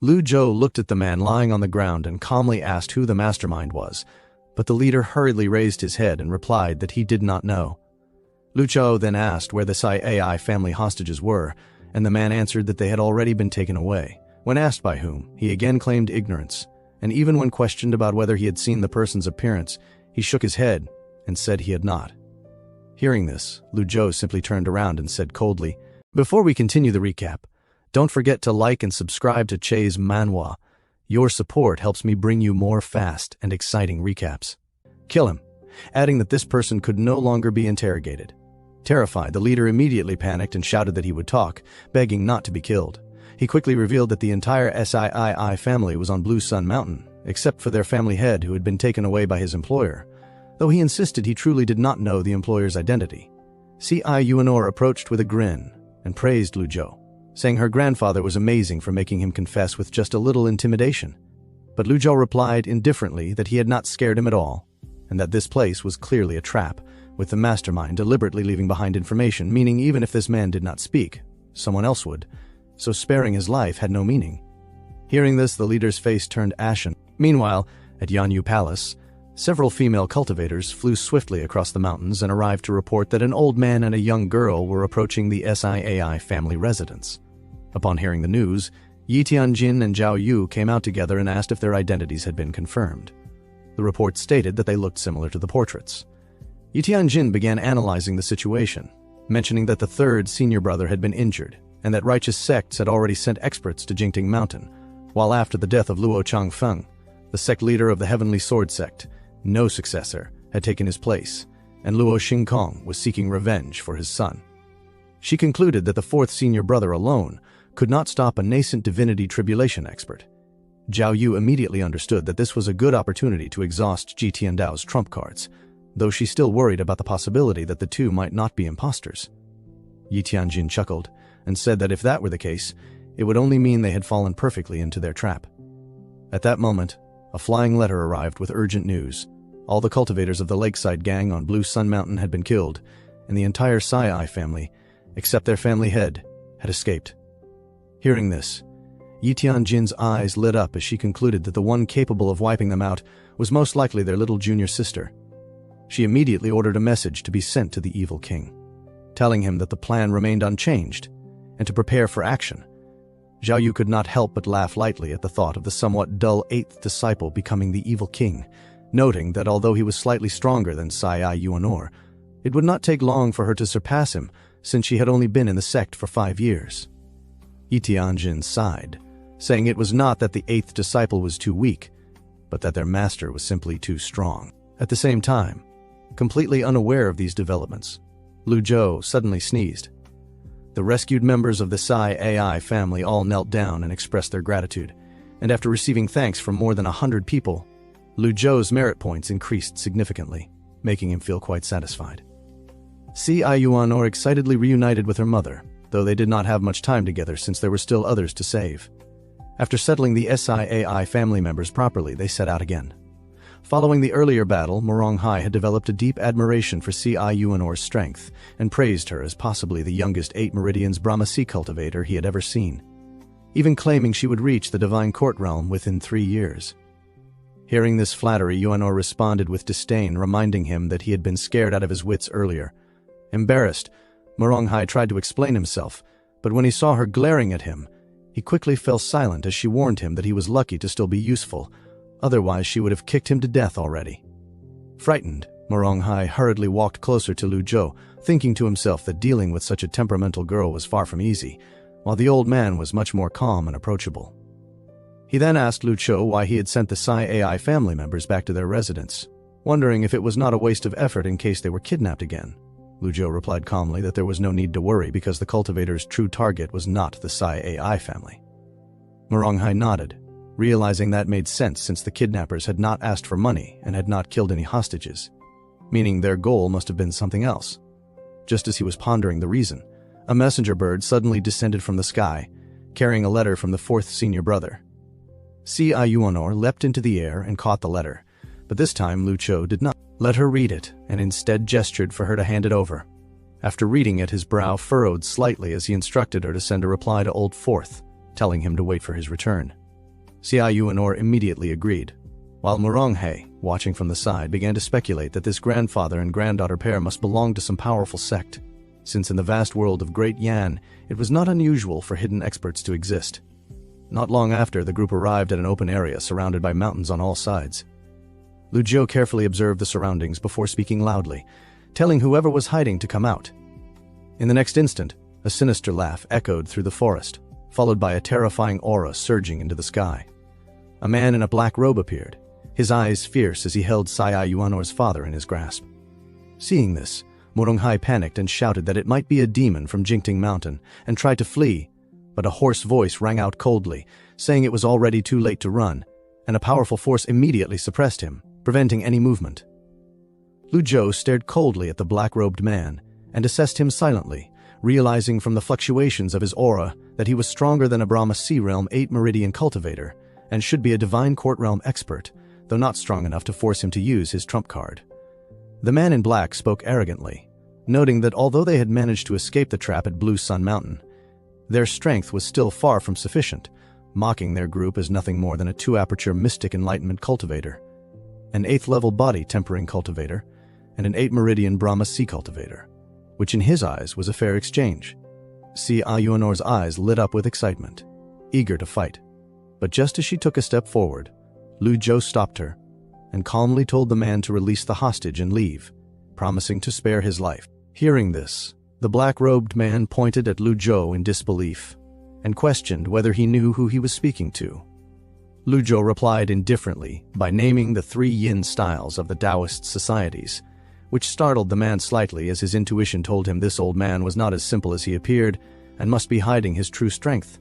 Lu Zhou looked at the man lying on the ground and calmly asked who the mastermind was, but the leader hurriedly raised his head and replied that he did not know. Lu Zhou then asked where the Psi AI family hostages were, and the man answered that they had already been taken away. When asked by whom, he again claimed ignorance, and even when questioned about whether he had seen the person's appearance, he shook his head and said he had not. Hearing this, Lu Zhou simply turned around and said coldly, "Before we continue the recap, don't forget to like and subscribe to Che's Manhwa. Your support helps me bring you more fast and exciting recaps. Kill him," adding that this person could no longer be interrogated. Terrified, the leader immediately panicked and shouted that he would talk, begging not to be killed. He quickly revealed that the entire SIII family was on Blue Sun Mountain, except for their family head who had been taken away by his employer, though he insisted he truly did not know the employer's identity. Yanu approached with a grin and praised Lu Zhou, saying her grandfather was amazing for making him confess with just a little intimidation. But Lu Zhou replied indifferently that he had not scared him at all, and that this place was clearly a trap, with the mastermind deliberately leaving behind information, meaning even if this man did not speak, someone else would, so sparing his life had no meaning. Hearing this, the leader's face turned ashen. Meanwhile, at Yanu Palace, several female cultivators flew swiftly across the mountains and arrived to report that an old man and a young girl were approaching the SIAI family residence. Upon hearing the news, Yi Tianjin and Zhao Yu came out together and asked if their identities had been confirmed. The report stated that they looked similar to the portraits. Yi Tianjin began analyzing the situation, mentioning that the third senior brother had been injured and that righteous sects had already sent experts to Jingting Mountain, while after the death of Luo Changfeng, the sect leader of the Heavenly Sword sect, no successor had taken his place, and Luo Xingkong was seeking revenge for his son. She concluded that the fourth senior brother alone could not stop a nascent divinity tribulation expert. Zhao Yu immediately understood that this was a good opportunity to exhaust Ji Tiandao's trump cards, though she still worried about the possibility that the two might not be imposters. Yi Tianjin chuckled and said that if that were the case, it would only mean they had fallen perfectly into their trap. At that moment, a flying letter arrived with urgent news. All the cultivators of the Lakeside gang on Blue Sun Mountain had been killed, and the entire Sai family, except their family head, had escaped. Hearing this, Yi Tianjin's eyes lit up as she concluded that the one capable of wiping them out was most likely their little junior sister. She immediately ordered a message to be sent to the evil king, telling him that the plan remained unchanged, and to prepare for action. Zhao Yu could not help but laugh lightly at the thought of the somewhat dull eighth disciple becoming the evil king, noting that although he was slightly stronger than Sai Yuanor, it would not take long for her to surpass him, since she had only been in the sect for 5 years. Yi Tianjin sighed, saying it was not that the eighth disciple was too weak, but that their master was simply too strong. At the same time, completely unaware of these developments, Lu Zhou suddenly sneezed. The rescued members of the Sai AI family all knelt down and expressed their gratitude, and after receiving thanks from more than 100 people, Lu Zhou's merit points increased significantly, making him feel quite satisfied. Yuanor excitedly reunited with her mother, though they did not have much time together since there were still others to save. After settling the SIAI family members properly, they set out again. Following the earlier battle, Moronghai had developed a deep admiration for Yuanor's strength and praised her as possibly the youngest 8 Meridians Brahmasi cultivator he had ever seen, even claiming she would reach the Divine Court realm within 3 years. Hearing this flattery, Yuanor responded with disdain, reminding him that he had been scared out of his wits earlier. Embarrassed, Moronghai tried to explain himself, but when he saw her glaring at him, he quickly fell silent as she warned him that he was lucky to still be useful, otherwise she would have kicked him to death already. Frightened, Moronghai hurriedly walked closer to Lu Zhou, thinking to himself that dealing with such a temperamental girl was far from easy, while the old man was much more calm and approachable. He then asked Lu Zhou why he had sent the Sai AI family members back to their residence, wondering if it was not a waste of effort in case they were kidnapped again. Lu Zhou replied calmly that there was no need to worry because the cultivator's true target was not the Sai AI family. Moronghai nodded, realizing that made sense since the kidnappers had not asked for money and had not killed any hostages, meaning their goal must have been something else. Just as he was pondering the reason, a messenger bird suddenly descended from the sky, carrying a letter from the fourth senior brother. Yuanor leapt into the air and caught the letter, but this time Lu Zhou did not let her read it and instead gestured for her to hand it over. After reading it, his brow furrowed slightly as he instructed her to send a reply to Old Fourth, telling him to wait for his return. Yuanor immediately agreed, while Moronghae, watching from the side, began to speculate that this grandfather and granddaughter pair must belong to some powerful sect, since in the vast world of Great Yan, it was not unusual for hidden experts to exist. Not long after, the group arrived at an open area surrounded by mountains on all sides. Lu Zhou carefully observed the surroundings before speaking loudly, telling whoever was hiding to come out. In the next instant, a sinister laugh echoed through the forest, followed by a terrifying aura surging into the sky. A man in a black robe appeared, his eyes fierce as he held Yuanor's father in his grasp. Seeing this, Moronghae panicked and shouted that it might be a demon from Jingting Mountain and tried to flee, but a hoarse voice rang out coldly, saying it was already too late to run, and a powerful force immediately suppressed him, preventing any movement. Lu Zhou stared coldly at the black-robed man and assessed him silently, realizing from the fluctuations of his aura that he was stronger than a Brahma Sea Realm 8 Meridian cultivator and should be a Divine Court Realm expert, though not strong enough to force him to use his trump card. The man in black spoke arrogantly, noting that although they had managed to escape the trap at Blue Sun Mountain, their strength was still far from sufficient, mocking their group as nothing more than a 2-aperture Mystic Enlightenment cultivator, an 8th-level body tempering cultivator, and an 8 Meridian Brahma Sea cultivator, which in his eyes was a fair exchange. Yuanor's eyes lit up with excitement, eager to fight. But just as she took a step forward, Lu Zhou stopped her and calmly told the man to release the hostage and leave, promising to spare his life. Hearing this, the black-robed man pointed at Lu Zhou in disbelief and questioned whether he knew who he was speaking to. Lu Zhou replied indifferently by naming the 3 yin styles of the Taoist societies, which startled the man slightly as his intuition told him this old man was not as simple as he appeared and must be hiding his true strength.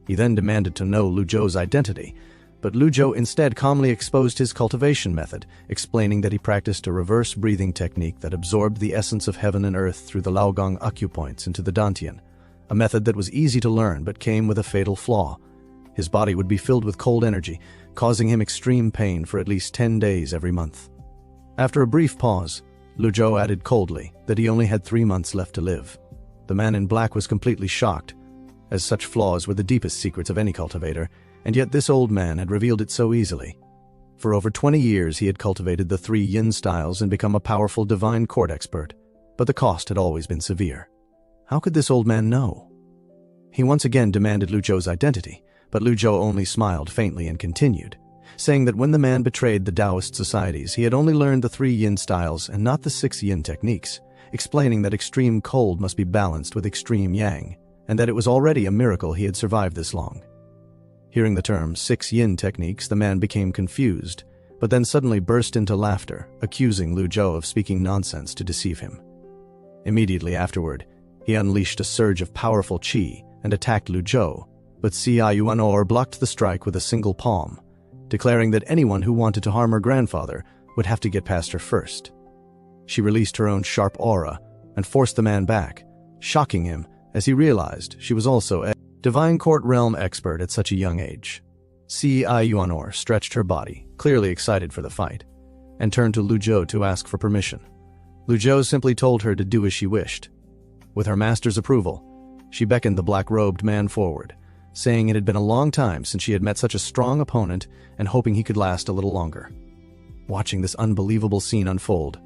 He then demanded to know Lu Zhou's identity, but Lu Zhou instead calmly exposed his cultivation method, explaining that he practiced a reverse breathing technique that absorbed the essence of heaven and earth through the Laogong acupoints into the Dantian, a method that was easy to learn but came with a fatal flaw. His body would be filled with cold energy, causing him extreme pain for at least 10 days every month. After a brief pause, Lu Zhou added coldly that he only had 3 months left to live. The man in black was completely shocked, as such flaws were the deepest secrets of any cultivator, and yet this old man had revealed it so easily. For over 20 years he had cultivated the 3 yin styles and become a powerful divine court expert, but the cost had always been severe. How could this old man know? He once again demanded Lu Zhou's identity, but Lu Zhou only smiled faintly and continued, saying that when the man betrayed the Taoist societies, he had only learned the 3 yin styles and not the 6 yin techniques, explaining that extreme cold must be balanced with extreme yang, and that it was already a miracle he had survived this long. Hearing the term 6 yin techniques, the man became confused, but then suddenly burst into laughter, accusing Lu Zhou of speaking nonsense to deceive him. Immediately afterward, he unleashed a surge of powerful qi and attacked Lu Zhou, but Yuanor blocked the strike with a single palm, declaring that anyone who wanted to harm her grandfather would have to get past her first. She released her own sharp aura and forced the man back, shocking him as he realized she was also a Divine Court Realm expert at such a young age. Yuanor stretched her body, clearly excited for the fight, and turned to Lu Zhou to ask for permission. Lu Zhou simply told her to do as she wished. With her master's approval, she beckoned the black-robed man forward, saying it had been a long time since she had met such a strong opponent and hoping he could last a little longer. Watching this unbelievable scene unfold,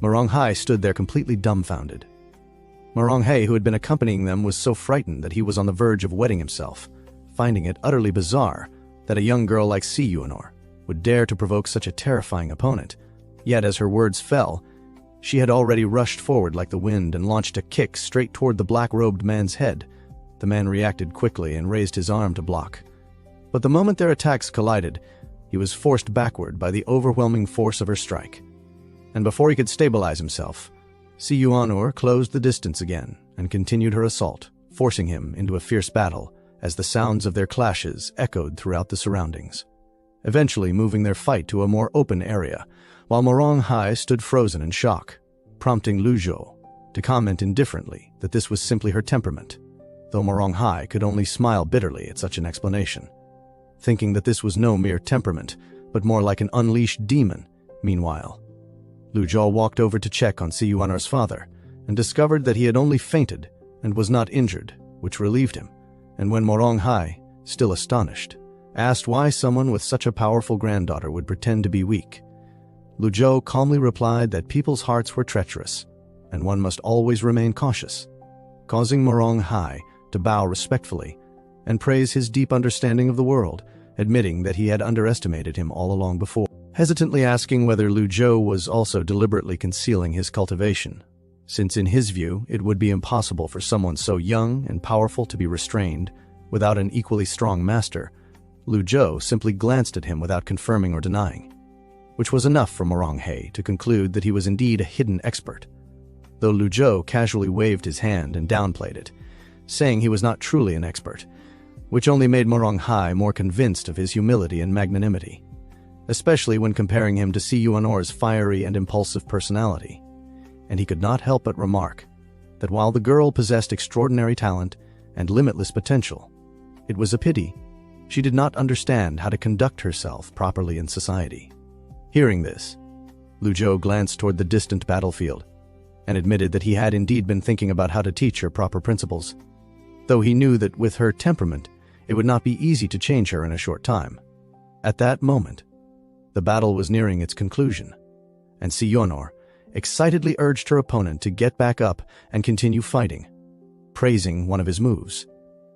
Moronghae stood there completely dumbfounded. Moronghae, who had been accompanying them, was so frightened that he was on the verge of wetting himself, finding it utterly bizarre that a young girl like Yuanor would dare to provoke such a terrifying opponent. Yet as her words fell, she had already rushed forward like the wind and launched a kick straight toward the black-robed man's head. The man reacted quickly and raised his arm to block. But the moment their attacks collided, he was forced backward by the overwhelming force of her strike. And before he could stabilize himself, Yuanor closed the distance again and continued her assault, forcing him into a fierce battle as the sounds of their clashes echoed throughout the surroundings, eventually moving their fight to a more open area, while Moronghae stood frozen in shock, prompting Lu Zhou to comment indifferently that this was simply her temperament, though Moronghae could only smile bitterly at such an explanation, thinking that this was no mere temperament, but more like an unleashed demon. Meanwhile, Lu Zhou walked over to check on Yuanor's father and discovered that he had only fainted and was not injured, which relieved him, and when Moronghae, still astonished, Asked why someone with such a powerful granddaughter would pretend to be weak, Lu Zhou calmly replied that people's hearts were treacherous, and one must always remain cautious, causing Morong Hai to bow respectfully and praise his deep understanding of the world, admitting that he had underestimated him all along before, hesitantly asking whether Lu Zhou was also deliberately concealing his cultivation, since in his view it would be impossible for someone so young and powerful to be restrained without an equally strong master. Lu Zhou simply glanced at him without confirming or denying, which was enough for Morong Hai to conclude that he was indeed a hidden expert, though Lu Zhou casually waved his hand and downplayed it, saying he was not truly an expert, which only made Morong Hai more convinced of his humility and magnanimity, especially when comparing him to Si Yuanor's fiery and impulsive personality. And he could not help but remark that while the girl possessed extraordinary talent and limitless potential, it was a pity she did not understand how to conduct herself properly in society. Hearing this, Lu Zhou glanced toward the distant battlefield and admitted that he had indeed been thinking about how to teach her proper principles, though he knew that with her temperament, it would not be easy to change her in a short time. At that moment, the battle was nearing its conclusion, and Si Yuanor excitedly urged her opponent to get back up and continue fighting, praising one of his moves,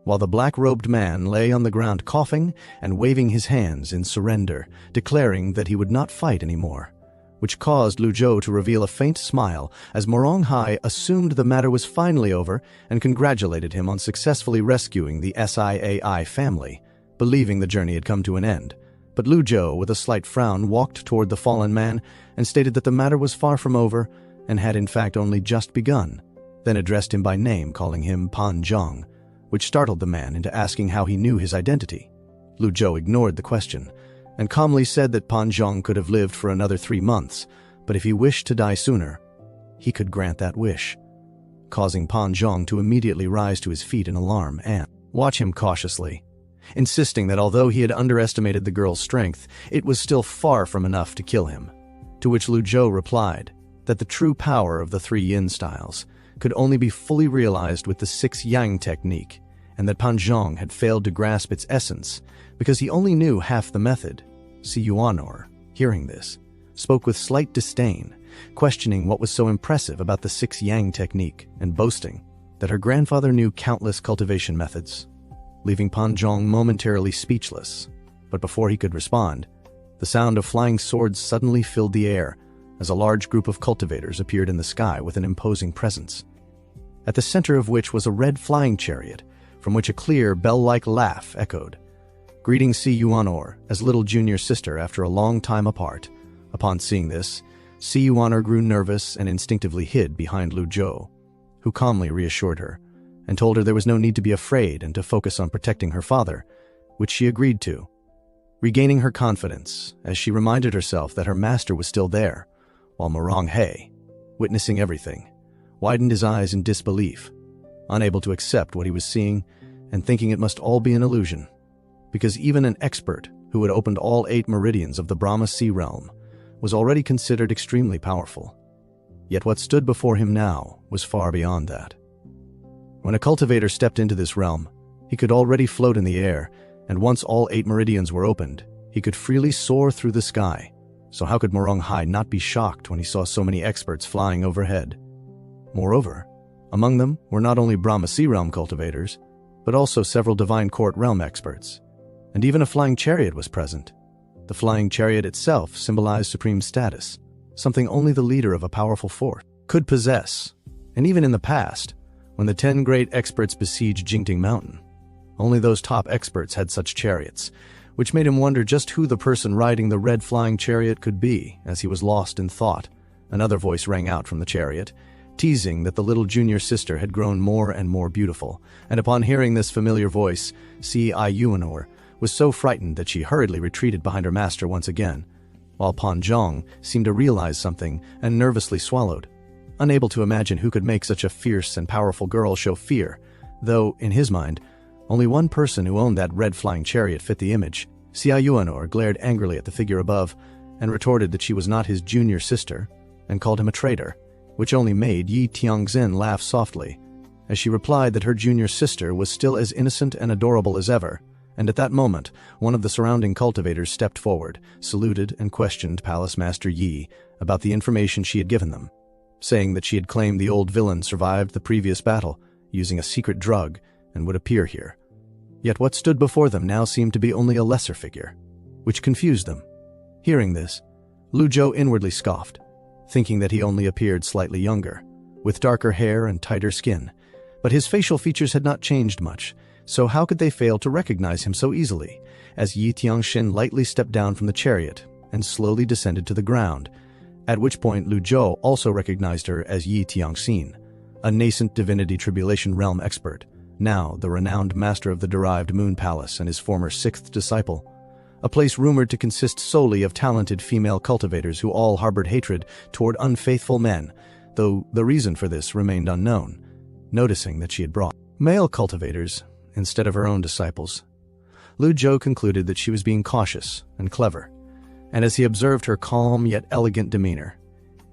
while the black-robed man lay on the ground coughing and waving his hands in surrender, declaring that he would not fight anymore, which caused Lu Zhou to reveal a faint smile as Morong Hai assumed the matter was finally over and congratulated him on successfully rescuing the SIAI family, believing the journey had come to an end. But Lu Zhou, with a slight frown, walked toward the fallen man and stated that the matter was far from over and had in fact only just begun, then addressed him by name, calling him Pon Jang, which startled the man into asking how he knew his identity. Lu Zhou ignored the question and calmly said that Pon Jang could have lived for another 3 months, but if he wished to die sooner, he could grant that wish, causing Pon Jang to immediately rise to his feet in alarm and watch him cautiously, insisting that although he had underestimated the girl's strength, it was still far from enough to kill him, to which Lu Zhou replied that the true power of the 3 yin styles could only be fully realized with the 6 yang technique, and that Pon Jang had failed to grasp its essence because he only knew half the method. Si Yuanor, hearing this, spoke with slight disdain, questioning what was so impressive about the 6 yang technique and boasting that her grandfather knew countless cultivation methods, leaving Pon Jang momentarily speechless. But before he could respond, the sound of flying swords suddenly filled the air as a large group of cultivators appeared in the sky with an imposing presence, at the center of which was a red flying chariot from which a clear bell-like laugh echoed, greeting Si Yuanor as little junior sister after a long time apart. Upon seeing this, Si Yuanor grew nervous and instinctively hid behind Lu Zhou, who calmly reassured her and told her there was no need to be afraid and to focus on protecting her father, which she agreed to, regaining her confidence as she reminded herself that her master was still there, while Morong Hai, witnessing everything, widened his eyes in disbelief, unable to accept what he was seeing and thinking it must all be an illusion, because even an expert who had opened all 8 meridians of the Brahma Sea realm was already considered extremely powerful. Yet what stood before him now was far beyond that. When a cultivator stepped into this realm, he could already float in the air, and once all 8 meridians were opened, he could freely soar through the sky. So how could Morong Hai not be shocked when he saw so many experts flying overhead? Moreover, among them were not only Brahma Sea realm cultivators, but also several Divine Court realm experts, and even a flying chariot was present. The flying chariot itself symbolized supreme status, something only the leader of a powerful force could possess. And even in the past, when the 10 great experts besieged Jingting Mountain, only those top experts had such chariots, which made him wonder just who the person riding the red flying chariot could be. As he was lost in thought, another voice rang out from the chariot, teasing that the little junior sister had grown more and more beautiful, and upon hearing this familiar voice, Si Yuanor was so frightened that she hurriedly retreated behind her master once again, while Pon Jang seemed to realize something and nervously swallowed, unable to imagine who could make such a fierce and powerful girl show fear, though, in his mind, only one person who owned that red flying chariot fit the image. Si Yuanor glared angrily at the figure above and retorted that she was not his junior sister and called him a traitor, which only made Yi Tiangzhen laugh softly, as she replied that her junior sister was still as innocent and adorable as ever, And at that moment, one of the surrounding cultivators stepped forward, saluted, and questioned Palace Master Yi about the information she had given them, saying that she had claimed the old villain survived the previous battle using a secret drug and would appear here. Yet what stood before them now seemed to be only a lesser figure, which confused them. Hearing this, Lu Zhou inwardly scoffed, thinking that he only appeared slightly younger, with darker hair and tighter skin, but his facial features had not changed much, so how could they fail to recognize him so easily, as Yi Tianxin lightly stepped down from the chariot and slowly descended to the ground, at which point Lu Zhou also recognized her as Yi Tianxin, a nascent divinity tribulation realm expert, now the renowned master of the derived Moon Palace and his former sixth disciple, a place rumored to consist solely of talented female cultivators who all harbored hatred toward unfaithful men, though the reason for this remained unknown. Noticing that she had brought male cultivators instead of her own disciples, Lu Zhou concluded that she was being cautious and clever, and as he observed her calm yet elegant demeanor,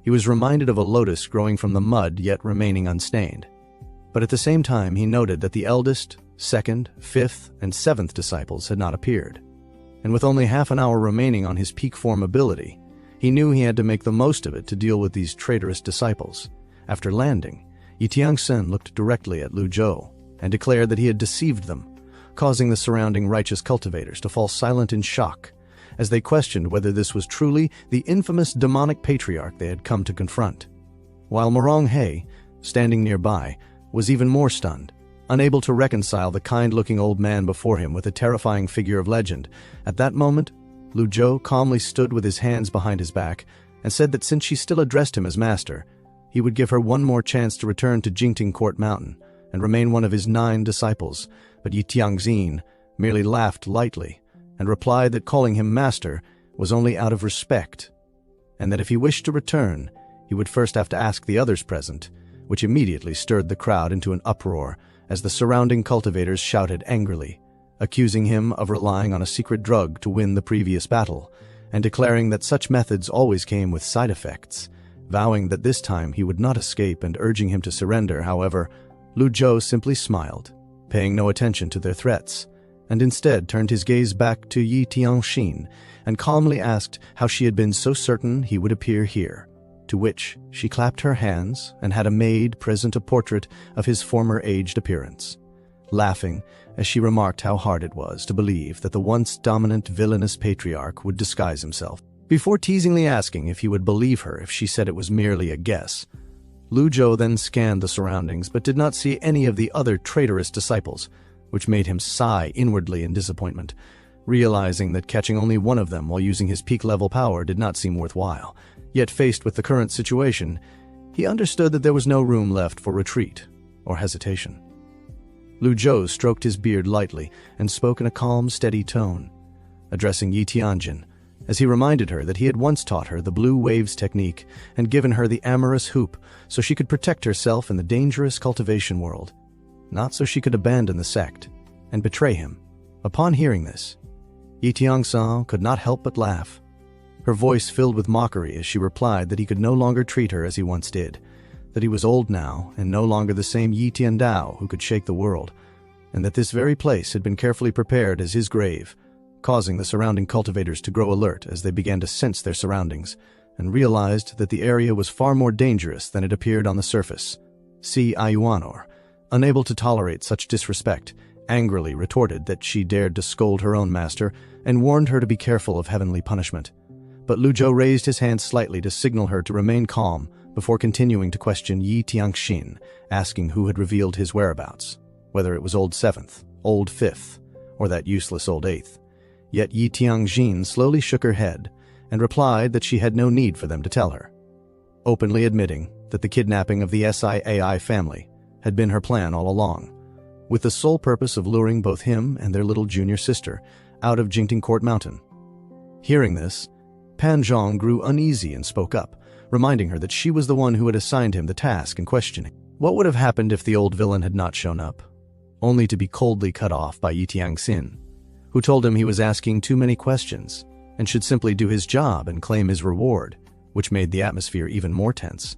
he was reminded of a lotus growing from the mud yet remaining unstained. But at the same time, he noted that the eldest, second, fifth, and seventh disciples had not appeared, and with only half an hour remaining on his peak form ability, he knew he had to make the most of it to deal with these traitorous disciples. After landing, Yi Tianxin looked directly at Lu Zhou and declared that he had deceived them, causing the surrounding righteous cultivators to fall silent in shock as they questioned whether this was truly the infamous demonic patriarch they had come to confront. While Morong He, standing nearby, was even more stunned, unable to reconcile the kind-looking old man before him with a terrifying figure of legend. At that moment, Lu Zhou calmly stood with his hands behind his back and said that since she still addressed him as master, he would give her one more chance to return to Jingting Court Mountain and remain one of his 9 disciples. But Yi Tianxin merely laughed lightly and replied that calling him master was only out of respect, and that if he wished to return, he would first have to ask the others present, which immediately stirred the crowd into an uproar as the surrounding cultivators shouted angrily, accusing him of relying on a secret drug to win the previous battle, and declaring that such methods always came with side effects, vowing that this time he would not escape and urging him to surrender. However, Lu Zhou simply smiled, paying no attention to their threats, and instead turned his gaze back to Yi Tianxin and calmly asked how she had been so certain he would appear here, to which she clapped her hands and had a maid present a portrait of his former aged appearance, laughing as she remarked how hard it was to believe that the once dominant villainous patriarch would disguise himself. Before teasingly asking if he would believe her if she said it was merely a guess, Lu Zhou then scanned the surroundings but did not see any of the other traitorous disciples, which made him sigh inwardly in disappointment, realizing that catching only one of them while using his peak-level power did not seem worthwhile. Yet faced with the current situation, he understood that there was no room left for retreat or hesitation. Lu Zhou stroked his beard lightly and spoke in a calm, steady tone, addressing Yi Tianjin, as he reminded her that he had once taught her the blue waves technique and given her the amorous hoop so she could protect herself in the dangerous cultivation world, not so she could abandon the sect and betray him. Upon hearing this, Yi Tianxin could not help but laugh, her voice filled with mockery as she replied that he could no longer treat her as he once did, that he was old now and no longer the same Yi Tiandao who could shake the world, and that this very place had been carefully prepared as his grave, causing the surrounding cultivators to grow alert as they began to sense their surroundings and realized that the area was far more dangerous than it appeared on the surface. Si Ayuanor, unable to tolerate such disrespect, angrily retorted that she dared to scold her own master and warned her to be careful of heavenly punishment. But Lu Zhou raised his hand slightly to signal her to remain calm before continuing to question Yi Tianxin, asking who had revealed his whereabouts, whether it was Old Seventh, Old Fifth, or that useless Old Eighth. Yet Yi Tianxin slowly shook her head and replied that she had no need for them to tell her, openly admitting that the kidnapping of the SIAI family had been her plan all along, with the sole purpose of luring both him and their little junior sister out of Jingting Court Mountain. Hearing this, Pon Jang grew uneasy and spoke up, reminding her that she was the one who had assigned him the task and questioning. What would have happened if the old villain had not shown up, only to be coldly cut off by Yi Tianxin, who told him he was asking too many questions and should simply do his job and claim his reward, which made the atmosphere even more tense.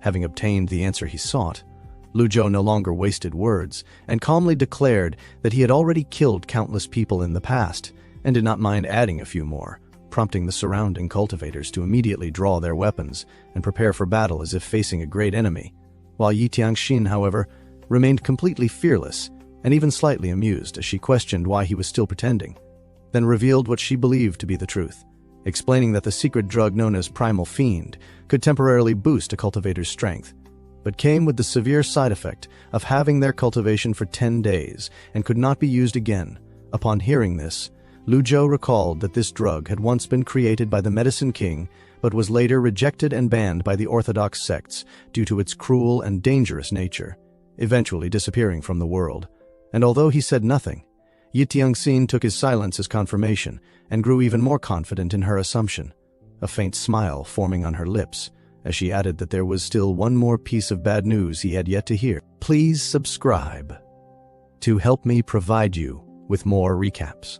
Having obtained the answer he sought, Lu Zhou no longer wasted words and calmly declared that he had already killed countless people in the past and did not mind adding a few more, prompting the surrounding cultivators to immediately draw their weapons and prepare for battle as if facing a great enemy, while Yi Tiangxin, however, remained completely fearless and even slightly amused as she questioned why he was still pretending, then revealed what she believed to be the truth, explaining that the secret drug known as Primal Fiend could temporarily boost a cultivator's strength, but came with the severe side effect of having their cultivation for 10 days and could not be used again. Upon hearing this, Lu Zhou recalled that this drug had once been created by the Medicine King but was later rejected and banned by the orthodox sects due to its cruel and dangerous nature, eventually disappearing from the world. And although he said nothing, Yi Tiangxin took his silence as confirmation and grew even more confident in her assumption, a faint smile forming on her lips as she added that there was still one more piece of bad news he had yet to hear. Please subscribe to help me provide you with more recaps.